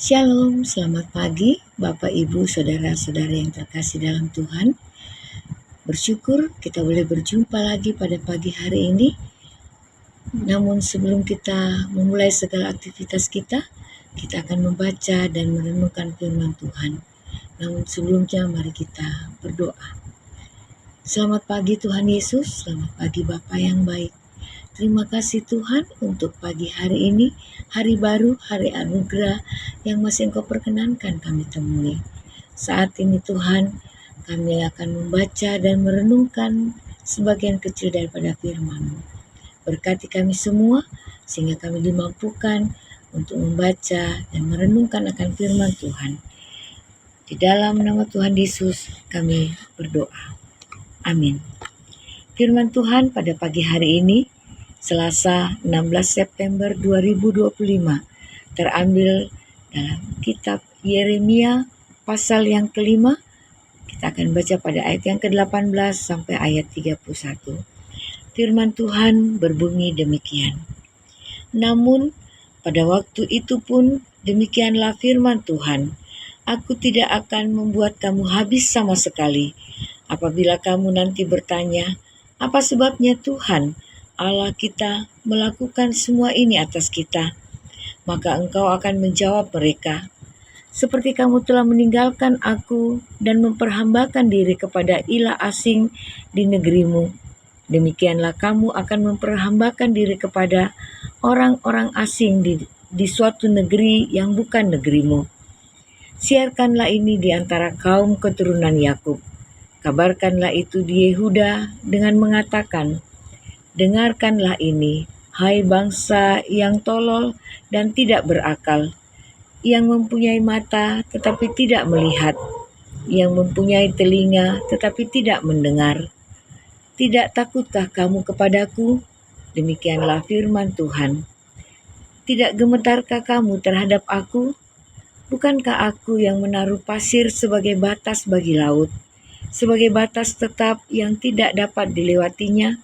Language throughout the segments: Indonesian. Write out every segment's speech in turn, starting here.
Shalom, selamat pagi Bapak, Ibu, Saudara-saudara yang terkasih dalam Tuhan. Bersyukur kita boleh berjumpa lagi pada pagi hari ini. Namun sebelum kita memulai segala aktivitas kita akan membaca dan merenungkan firman Tuhan. Namun sebelumnya mari kita berdoa. Selamat pagi Tuhan Yesus, selamat pagi Bapa yang baik. Terima kasih Tuhan untuk pagi hari ini, hari baru, hari anugerah yang masih Engkau perkenankan kami temui. Saat ini Tuhan, kami akan membaca dan merenungkan sebagian kecil daripada firman-Mu. Berkati kami semua, sehingga kami dimampukan untuk membaca dan merenungkan akan firman Tuhan. Di dalam nama Tuhan Yesus kami berdoa. Amin. Firman Tuhan pada pagi hari ini, Selasa 16 September 2025, terambil dalam kitab Yeremia pasal yang kelima. Kita akan baca pada ayat yang ke-18 sampai ayat 31. Firman Tuhan berbunyi demikian. Namun pada waktu itu pun demikianlah firman Tuhan, aku tidak akan membuat kamu habis sama sekali. Apabila kamu nanti bertanya, apa sebabnya Tuhan Allah kita melakukan semua ini atas kita? Maka engkau akan menjawab mereka, seperti kamu telah meninggalkan aku dan memperhambakan diri kepada ilah asing di negerimu, demikianlah kamu akan memperhambakan diri kepada orang-orang asing di suatu negeri yang bukan negerimu. Siarkanlah ini di antara kaum keturunan Yakub. Kabarkanlah itu di Yehuda dengan mengatakan, dengarkanlah ini, hai bangsa yang tolol dan tidak berakal, yang mempunyai mata tetapi tidak melihat, yang mempunyai telinga tetapi tidak mendengar. Tidak takutkah kamu kepadaku? Demikianlah firman Tuhan. Tidak gemetarkah kamu terhadap aku? Bukankah aku yang menaruh pasir sebagai batas bagi laut, sebagai batas tetap yang tidak dapat dilewatinya?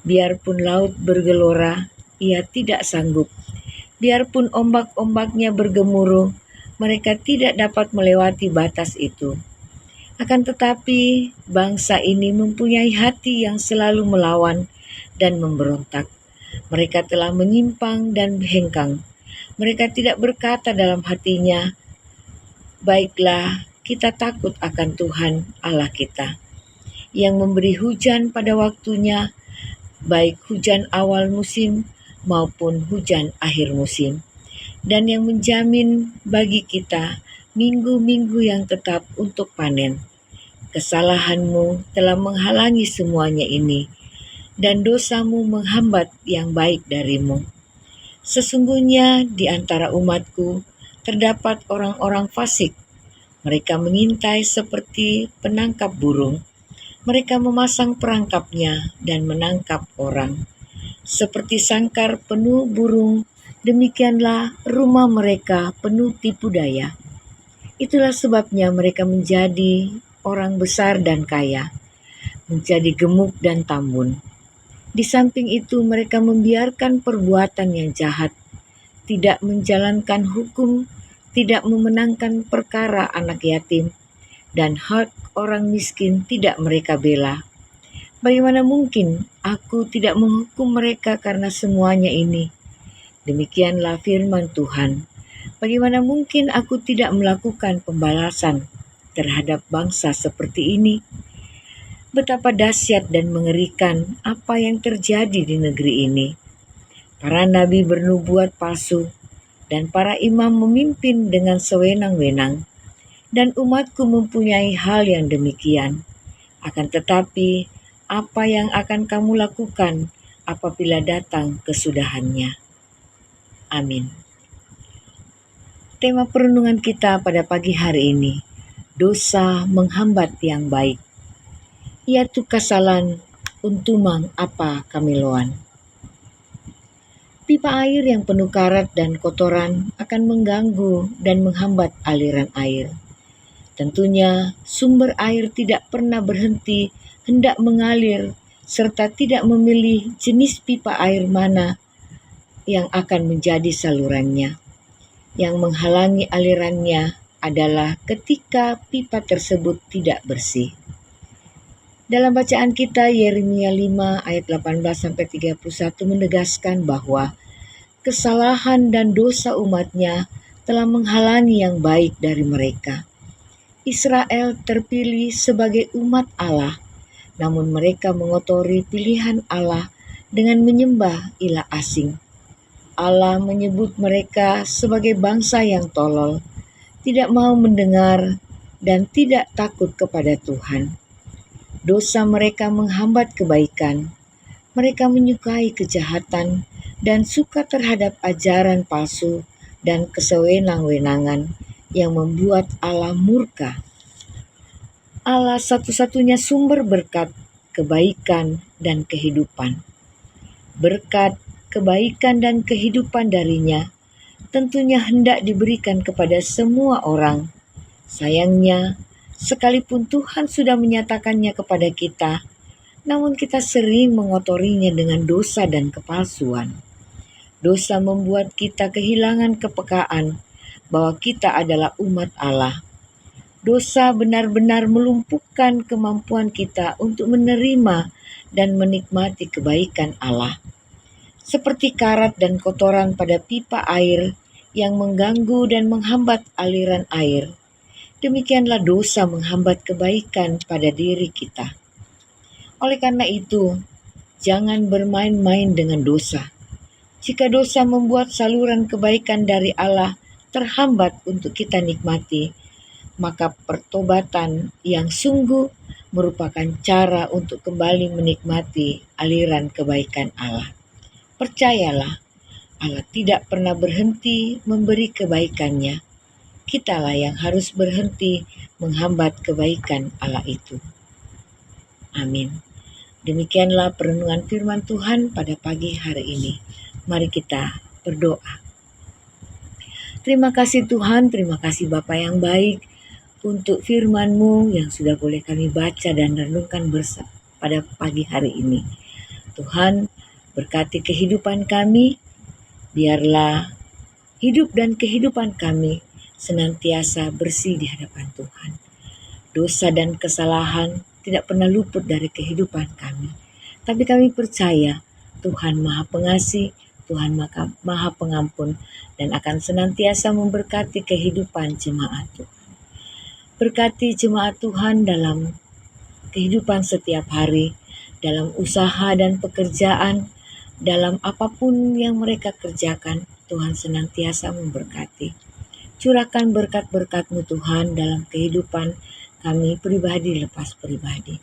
Biarpun laut bergelora, ia tidak sanggup. Biarpun ombak-ombaknya bergemuruh, mereka tidak dapat melewati batas itu. Akan tetapi, bangsa ini mempunyai hati yang selalu melawan dan memberontak. Mereka telah menyimpang dan hengkang. Mereka tidak berkata dalam hatinya, baiklah, kita takut akan Tuhan Allah kita, yang memberi hujan pada waktunya, baik hujan awal musim maupun hujan akhir musim, dan yang menjamin bagi kita minggu-minggu yang tetap untuk panen. Kesalahanmu telah menghalangi semuanya ini, dan dosamu menghambat yang baik darimu. Sesungguhnya di antara umatku terdapat orang-orang fasik. Mereka mengintai seperti penangkap burung. Mereka memasang perangkapnya dan menangkap orang. Seperti sangkar penuh burung, demikianlah rumah mereka penuh tipu daya. Itulah sebabnya mereka menjadi orang besar dan kaya, menjadi gemuk dan tambun. Di samping itu mereka membiarkan perbuatan yang jahat, tidak menjalankan hukum, tidak memenangkan perkara anak yatim, dan hak orang miskin tidak mereka bela. Bagaimana mungkin aku tidak menghukum mereka karena semuanya ini? Demikianlah firman Tuhan. Bagaimana mungkin aku tidak melakukan pembalasan terhadap bangsa seperti ini? Betapa dahsyat dan mengerikan apa yang terjadi di negeri ini. Para nabi bernubuat palsu, dan para imam memimpin dengan sewenang-wenang, dan umatku mempunyai hal yang demikian. Akan tetapi, apa yang akan kamu lakukan apabila datang kesudahannya? Amin. Tema perenungan kita pada pagi hari ini, dosa menghambat yang baik. Ia tu kasalan untumang apa kamiloan. Pipa air yang penuh karat dan kotoran akan mengganggu dan menghambat aliran air. Tentunya sumber air tidak pernah berhenti hendak mengalir serta tidak memilih jenis pipa air mana yang akan menjadi salurannya. Yang menghalangi alirannya adalah ketika pipa tersebut tidak bersih. Dalam bacaan kita, Yeremia 5 ayat 18-31 menegaskan bahwa kesalahan dan dosa umatnya telah menghalangi yang baik dari mereka. Israel terpilih sebagai umat Allah, namun mereka mengotori pilihan Allah dengan menyembah ilah asing. Allah menyebut mereka sebagai bangsa yang tolol, tidak mau mendengar, dan tidak takut kepada Tuhan. Dosa mereka menghambat kebaikan. Mereka menyukai kejahatan dan suka terhadap ajaran palsu dan kesewenang-wenangan yang membuat Allah murka. Allah satu-satunya sumber berkat, kebaikan, dan kehidupan. Berkat, kebaikan, dan kehidupan darinya tentunya hendak diberikan kepada semua orang. Sayangnya, sekalipun Tuhan sudah menyatakannya kepada kita, namun kita sering mengotorinya dengan dosa dan kepalsuan. Dosa membuat kita kehilangan kepekaan bahwa kita adalah umat Allah. Dosa benar-benar melumpuhkan kemampuan kita untuk menerima dan menikmati kebaikan Allah. Seperti karat dan kotoran pada pipa air yang mengganggu dan menghambat aliran air, demikianlah dosa menghambat kebaikan pada diri kita. Oleh karena itu, jangan bermain-main dengan dosa. Jika dosa membuat saluran kebaikan dari Allah terhambat untuk kita nikmati, maka pertobatan yang sungguh merupakan cara untuk kembali menikmati aliran kebaikan Allah. Percayalah, Allah tidak pernah berhenti memberi kebaikannya. Kitalah yang harus berhenti menghambat kebaikan Allah itu. Amin. Demikianlah perenungan firman Tuhan pada pagi hari ini. Mari kita berdoa. Terima kasih Tuhan, terima kasih Bapa yang baik untuk firman-Mu yang sudah boleh kami baca dan renungkan bersama pada pagi hari ini. Tuhan, berkati kehidupan kami, biarlah hidup dan kehidupan kami senantiasa bersih di hadapan Tuhan. Dosa dan kesalahan tidak pernah luput dari kehidupan kami. Tapi kami percaya Tuhan Maha Pengasih, Tuhan Maha Pengampun, dan akan senantiasa memberkati kehidupan jemaat Tuhan. Berkati jemaat Tuhan dalam kehidupan setiap hari, dalam usaha dan pekerjaan, dalam apapun yang mereka kerjakan, Tuhan senantiasa memberkati. Curahkan berkat-berkat-Mu Tuhan dalam kehidupan kami pribadi lepas pribadi.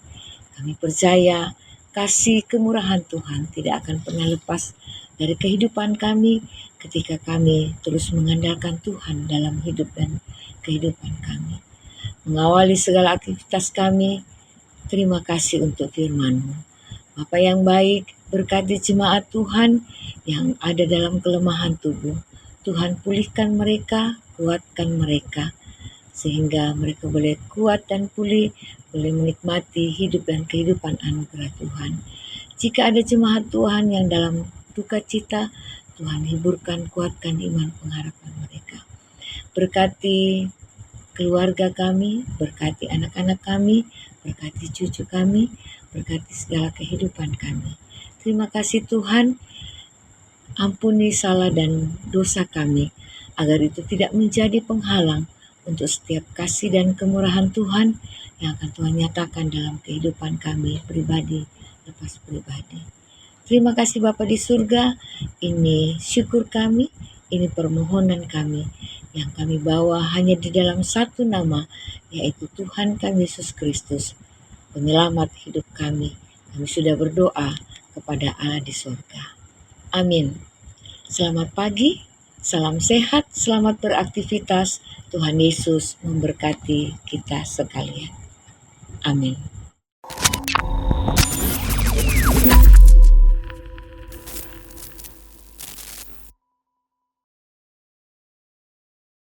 Kami percaya kasih kemurahan Tuhan tidak akan pernah lepas dari kehidupan kami ketika kami terus mengandalkan Tuhan dalam hidup dan kehidupan kami. Mengawali segala aktivitas kami, terima kasih untuk firman-Mu. Bapa yang baik, berkati jemaat Tuhan yang ada dalam kelemahan tubuh. Tuhan pulihkan mereka, kuatkan mereka, sehingga mereka boleh kuat dan pulih, boleh menikmati hidup dan kehidupan anugerah Tuhan. Jika ada jemaat Tuhan yang dalam duka cita, Tuhan hiburkan, kuatkan iman pengharapan mereka. Berkati keluarga kami, berkati anak-anak kami, berkati cucu kami, berkati segala kehidupan kami. Terima kasih Tuhan, ampuni salah dan dosa kami, agar itu tidak menjadi penghalang untuk setiap kasih dan kemurahan Tuhan yang akan Tuhan nyatakan dalam kehidupan kami pribadi lepas pribadi. Terima kasih Bapa di surga, ini syukur kami, ini permohonan kami yang kami bawa hanya di dalam satu nama, yaitu Tuhan kami Yesus Kristus, penyelamat hidup kami. Kami sudah berdoa kepada Allah di surga. Amin. Selamat pagi, salam sehat, selamat beraktivitas. Tuhan Yesus memberkati kita sekalian. Amin.